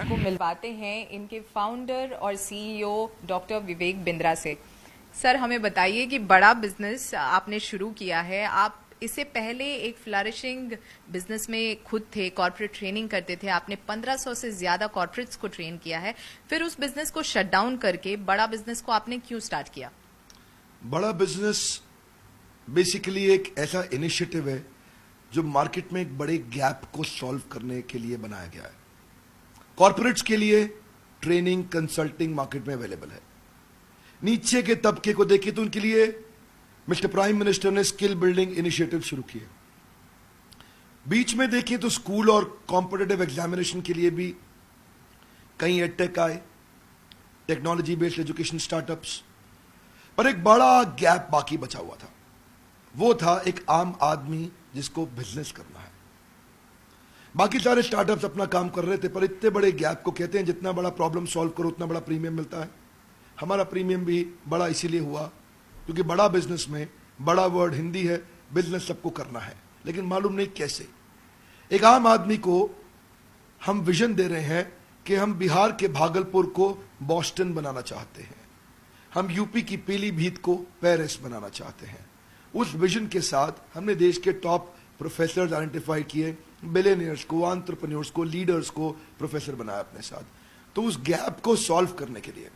को मिलवाते हैं इनके फाउंडर और सीईओ डॉक्टर विवेक बिंद्रा से। सर, हमें बताइए कि बड़ा बिजनेस आपने शुरू किया है। आप इससे पहले एक फ्लरिशिंग बिजनेस में खुद थे, कॉर्पोरेट ट्रेनिंग करते थे। आपने 1500 से ज्यादा कॉर्पोरेट्स को ट्रेन किया है। फिर उस बिजनेस को शट डाउन करके बड़ा बिजनेस को आपने क्यों स्टार्ट किया? बड़ा बिजनेस बेसिकली एक ऐसा इनिशिएटिव है जो मार्केट में एक बड़े गैप को सॉल्व करने के लिए बनाया गया है। कॉर्पोरेट्स के लिए ट्रेनिंग, कंसल्टिंग मार्केट में अवेलेबल है। नीचे के तबके को देखिए तो उनके लिए मिस्टर प्राइम मिनिस्टर ने स्किल बिल्डिंग इनिशिएटिव शुरू किए। बीच में देखिए तो स्कूल और कॉम्पिटिटिव एग्जामिनेशन के लिए भी कई एडटेक आए, टेक्नोलॉजी बेस्ड एजुकेशन स्टार्टअप्स। पर एक बड़ा गैप बाकी बचा हुआ था। वो था एक आम आदमी जिसको बिजनेस करना है। बाकी सारे स्टार्टअप्स अपना काम कर रहे थे, पर इतने बड़े गैप को कहते हैं जितना बड़ा प्रॉब्लम सॉल्व करो उतना बड़ा प्रीमियम मिलता है। हमारा प्रीमियम भी बड़ा इसीलिए हुआ क्योंकि बड़ा बिजनेस में बड़ा वर्ड हिंदी है, बिजनेस सबको करना है, लेकिन मालूम नहीं कैसे। एक आम आदमी को हम विजन दे रहे हैं कि हम बिहार के भागलपुर को बॉस्टन बनाना चाहते हैं, हम यूपी की पीलीभीत को पेरिस बनाना चाहते हैं। उस विजन के साथ हमने देश के टॉप प्रोफेसर आइडेंटिफाई किए, बिलियनियर्स को, एंटरप्रेन्योर्स को, लीडर्स को प्रोफेसर बनाया अपने साथ। तो उस गैप को सॉल्व करने के लिए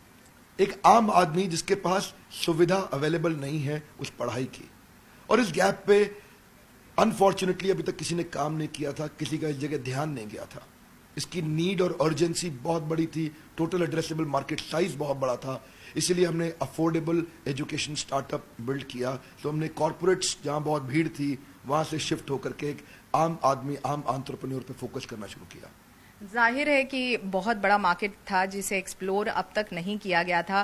एक आम आदमी जिसके पास सुविधा अवेलेबल नहीं है उस पढ़ाई की, और इस गैप पे अनफॉर्चुनेटली अभी तक किसी ने काम नहीं किया था, किसी का इस जगह ध्यान नहीं गया था। इसकी नीड और अर्जेंसी बहुत बड़ी थी, टोटल एड्रेसेबल मार्केट साइज बहुत बड़ा था। इसीलिए हमने अफोर्डेबल एजुकेशन स्टार्टअप बिल्ड किया। तो हमने कॉर्पोरेट्स जहां बहुत भीड़ थी वहां से शिफ्ट होकर के एक आम आदमी, आम एंटरप्रेन्योर पे फोकस करना शुरू किया। जाहिर है कि बहुत बड़ा मार्केट था जिसे एक्सप्लोर अब तक नहीं किया गया था,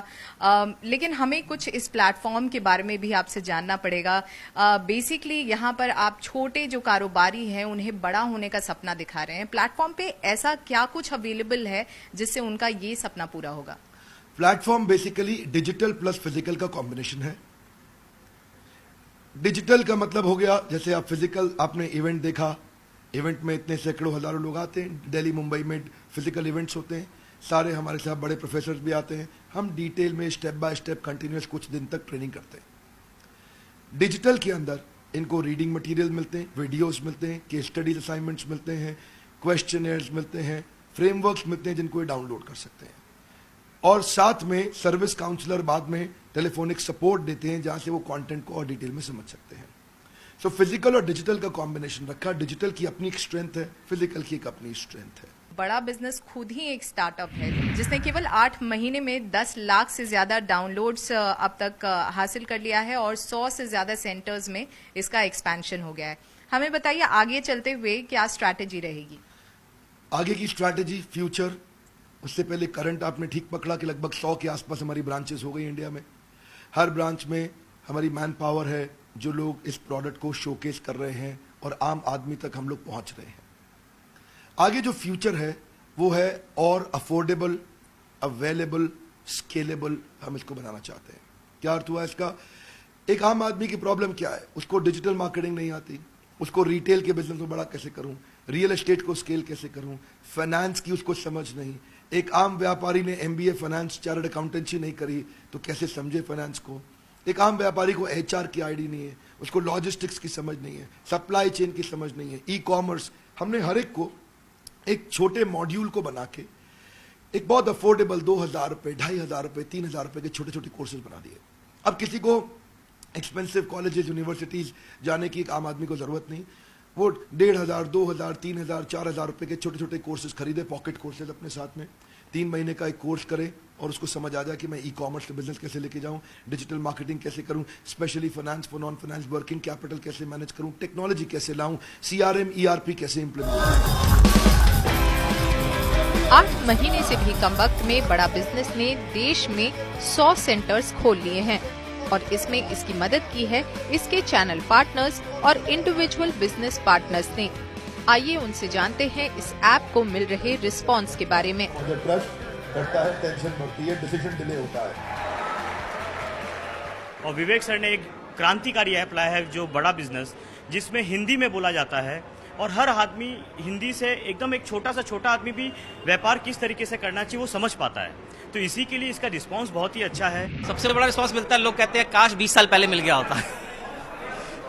लेकिन हमें कुछ इस प्लेटफॉर्म के बारे में भी आपसे जानना पड़ेगा। बेसिकली यहाँ पर आप छोटे जो कारोबारी हैं उन्हें बड़ा होने का सपना दिखा रहे हैं। प्लेटफॉर्म पे ऐसा क्या कुछ अवेलेबल है जिससे उनका ये सपना पूरा होगा? Platform basically digital plus physical का कॉम्बिनेशन है। डिजिटल का मतलब हो गया, जैसे आप फिजिकल, आपने इवेंट देखा, इवेंट में इतने सैकड़ों हजारों लोग आते हैं। दिल्ली मुंबई में फिजिकल इवेंट्स होते हैं, सारे हमारे साथ बड़े प्रोफेसर भी आते हैं। हम डिटेल में स्टेप बाय स्टेप कंटिन्यूस कुछ दिन तक ट्रेनिंग करते हैं। डिजिटल के अंदर इनको रीडिंग मटेरियल मिलते हैं, वीडियोस मिलते हैं, केस स्टडीज असाइनमेंट्स मिलते हैं, क्वेश्चनर्स मिलते हैं, फ्रेमवर्क्स मिलते हैं जिनको ये डाउनलोड कर सकते हैं, और साथ में सर्विस काउंसलर बाद में टेलीफोनिक सपोर्ट देते हैं जहां से वो कंटेंट को और डिटेल में समझ सकते हैं। सो फिजिकल और डिजिटल का कॉम्बिनेशन रखा। डिजिटल की अपनी एक स्ट्रेंथ है, फिजिकल की एक अपनी स्ट्रेंथ है। बड़ा बिजनेस खुद ही एक स्टार्टअप है जिसने केवल 8 महीने में 10 लाख से ज्यादा डाउनलोड्स अब तक हासिल कर लिया है और 100 से ज्यादा सेंटर्स में इसका एक्सपेंशन हो गया है। हमें बताइए आगे चलते हुए क्या स्ट्रैटेजी रहेगी? आगे की स्ट्रैटेजी, फ्यूचर, उससे पहले करंट आपने ठीक पकड़ा कि लगभग 100 के आसपास हमारी ब्रांचेस हो गई इंडिया में। हर ब्रांच में हमारी मैन पावर है, जो लोग इस प्रोडक्ट को शोकेस कर रहे हैं और आम आदमी तक हम लोग पहुंच रहे हैं। आगे जो फ्यूचर है वो है और अफोर्डेबल, अवेलेबल, स्केलेबल हम इसको बनाना चाहते हैं। क्या अर्थ हुआ इसका? एक आम आदमी की प्रॉब्लम क्या है? उसको डिजिटल मार्केटिंग नहीं आती, उसको रिटेल के बिजनेस में बड़ा कैसे करूं, रियल एस्टेट को स्केल कैसे करूं, फाइनेंस की उसको समझ नहीं। एक आम व्यापारी ने MBA फाइनेंस, चार्टर्ड अकाउंटेंसी नहीं करी तो कैसे समझे फाइनेंस को? एक आम व्यापारी को HR की आईडी नहीं है, उसको लॉजिस्टिक्स की समझ नहीं है, सप्लाई चेन की समझ नहीं है, ई-कॉमर्स। हमने हर एक को एक छोटे मॉड्यूल को बना के एक बहुत अफोर्डेबल 2000 रुपये, 2500 रुपये, 3000 रुपये के छोटे छोटे कोर्सेज बना दिए। अब किसी को एक्सपेंसिव कॉलेजेस, यूनिवर्सिटीज जाने की एक आम आदमी को जरूरत नहीं। वो 1500, 2000, 3000, 4000 रुपये के छोटे छोटे कोर्सेज खरीदे, पॉकेट कोर्सेज अपने साथ में 3 महीने का एक कोर्स करे और उसको समझ आ जाए कि मैं ई-कॉमर्स का बिजनेस कैसे लेके जाऊं, डिजिटल मार्केटिंग कैसे करूं, specially finance for non finance, working capital कैसे मैनेज करूं, टेक्नोलॉजी कैसे लाऊं, CRM, ERP कैसे इंप्लीमेंट करूं। 8 महीने से भी कम वक्त में बड़ा बिजनेस ने देश में 100 सेंटर्स खोल लिए हैं और इसमें इसकी मदद की है इसके चैनल पार्टनर्स और इंडिविजुअल बिजनेस पार्टनर्स ने। आइए उनसे जानते हैं इस ऐप को मिल रहे रिस्पांस के बारे में। ट्रस्ट बढ़ता है, टेंशन बढ़ती है, डिसीजन डिले होता है। और विवेक सर ने एक क्रांतिकारी ऐप लाया है जो बड़ा बिजनेस, जिसमें हिंदी में बोला जाता है और हर आदमी हिंदी से एकदम एक छोटा आदमी भी व्यापार किस तरीके से करना चाहिए वो समझ पाता है। तो इसी के लिए इसका रिस्पांस बहुत ही अच्छा है। सबसे बड़ा रिस्पांस मिलता है, लोग कहते हैं काश 20 साल पहले मिल गया होता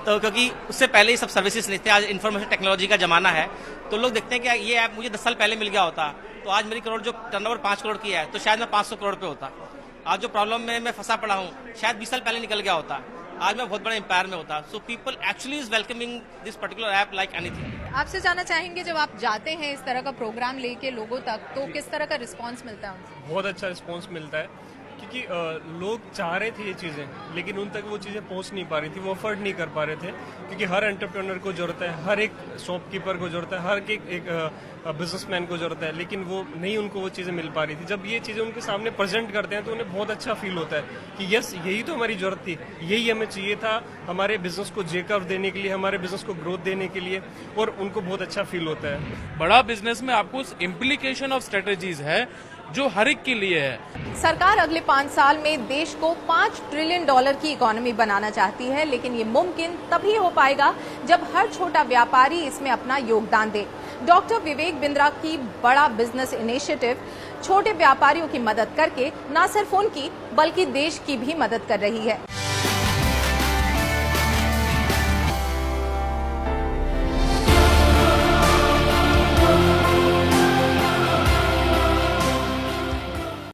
तो क्योंकि उससे पहले ही सब सर्विसेज लेते हैं। आज इन्फॉर्मेशन टेक्नोलॉजी का जमाना है, तो लोग देखते हैं कि ये ऐप मुझे 10 साल पहले मिल गया होता तो आज मेरी करोड़ जो टर्नओवर 5 करोड़ की है तो शायद मैं 500 करोड़ पे होता। आज जो प्रॉब्लम में मैं फंसा पड़ा हूँ शायद 20 साल पहले निकल गया होता, आज मैं बहुत बड़े एम्पायर में होता। So people actually is welcoming this particular app like anything. आपसे जानना चाहेंगे, जब आप जाते हैं इस तरह का प्रोग्राम लेके लोगों तक, तो किस तरह का रिस्पांस मिलता है उनसे? बहुत अच्छा रिस्पांस मिलता है, क्योंकि लोग चाह रहे थे ये चीज़ें, लेकिन उन तक वो चीज़ें पहुंच नहीं पा रही थी, वो अफोर्ड नहीं कर पा रहे थे, क्योंकि हर एंटरप्रेन्योर को जरूरत है, हर एक शॉपकीपर को जरूरत है, हर एक बिजनेसमैन को जरूरत है, लेकिन वो नहीं, उनको वो चीज़ें मिल पा रही थी। जब ये चीज़ें उनके सामने प्रेजेंट करते हैं तो उन्हें बहुत अच्छा फील होता है कि यस, यही तो हमारी जरूरत थी, यही हमें चाहिए था हमारे बिजनेस को जेकर्व देने के लिए, हमारे बिजनेस को ग्रोथ देने के लिए, और उनको बहुत अच्छा फील होता है। बड़ा बिजनेस में आपको इम्प्लीकेशन ऑफ स्ट्रेटेजीज है जो हर एक के लिए है। सरकार अगले 5 साल में देश को $5 ट्रिलियन की इकोनॉमी बनाना चाहती है, लेकिन ये मुमकिन तभी हो पाएगा जब हर छोटा व्यापारी इसमें अपना योगदान दे। डॉक्टर विवेक बिंद्रा की बड़ा बिजनेस इनिशिएटिव छोटे व्यापारियों की मदद करके न सिर्फ उनकी बल्कि देश की भी मदद कर रही है।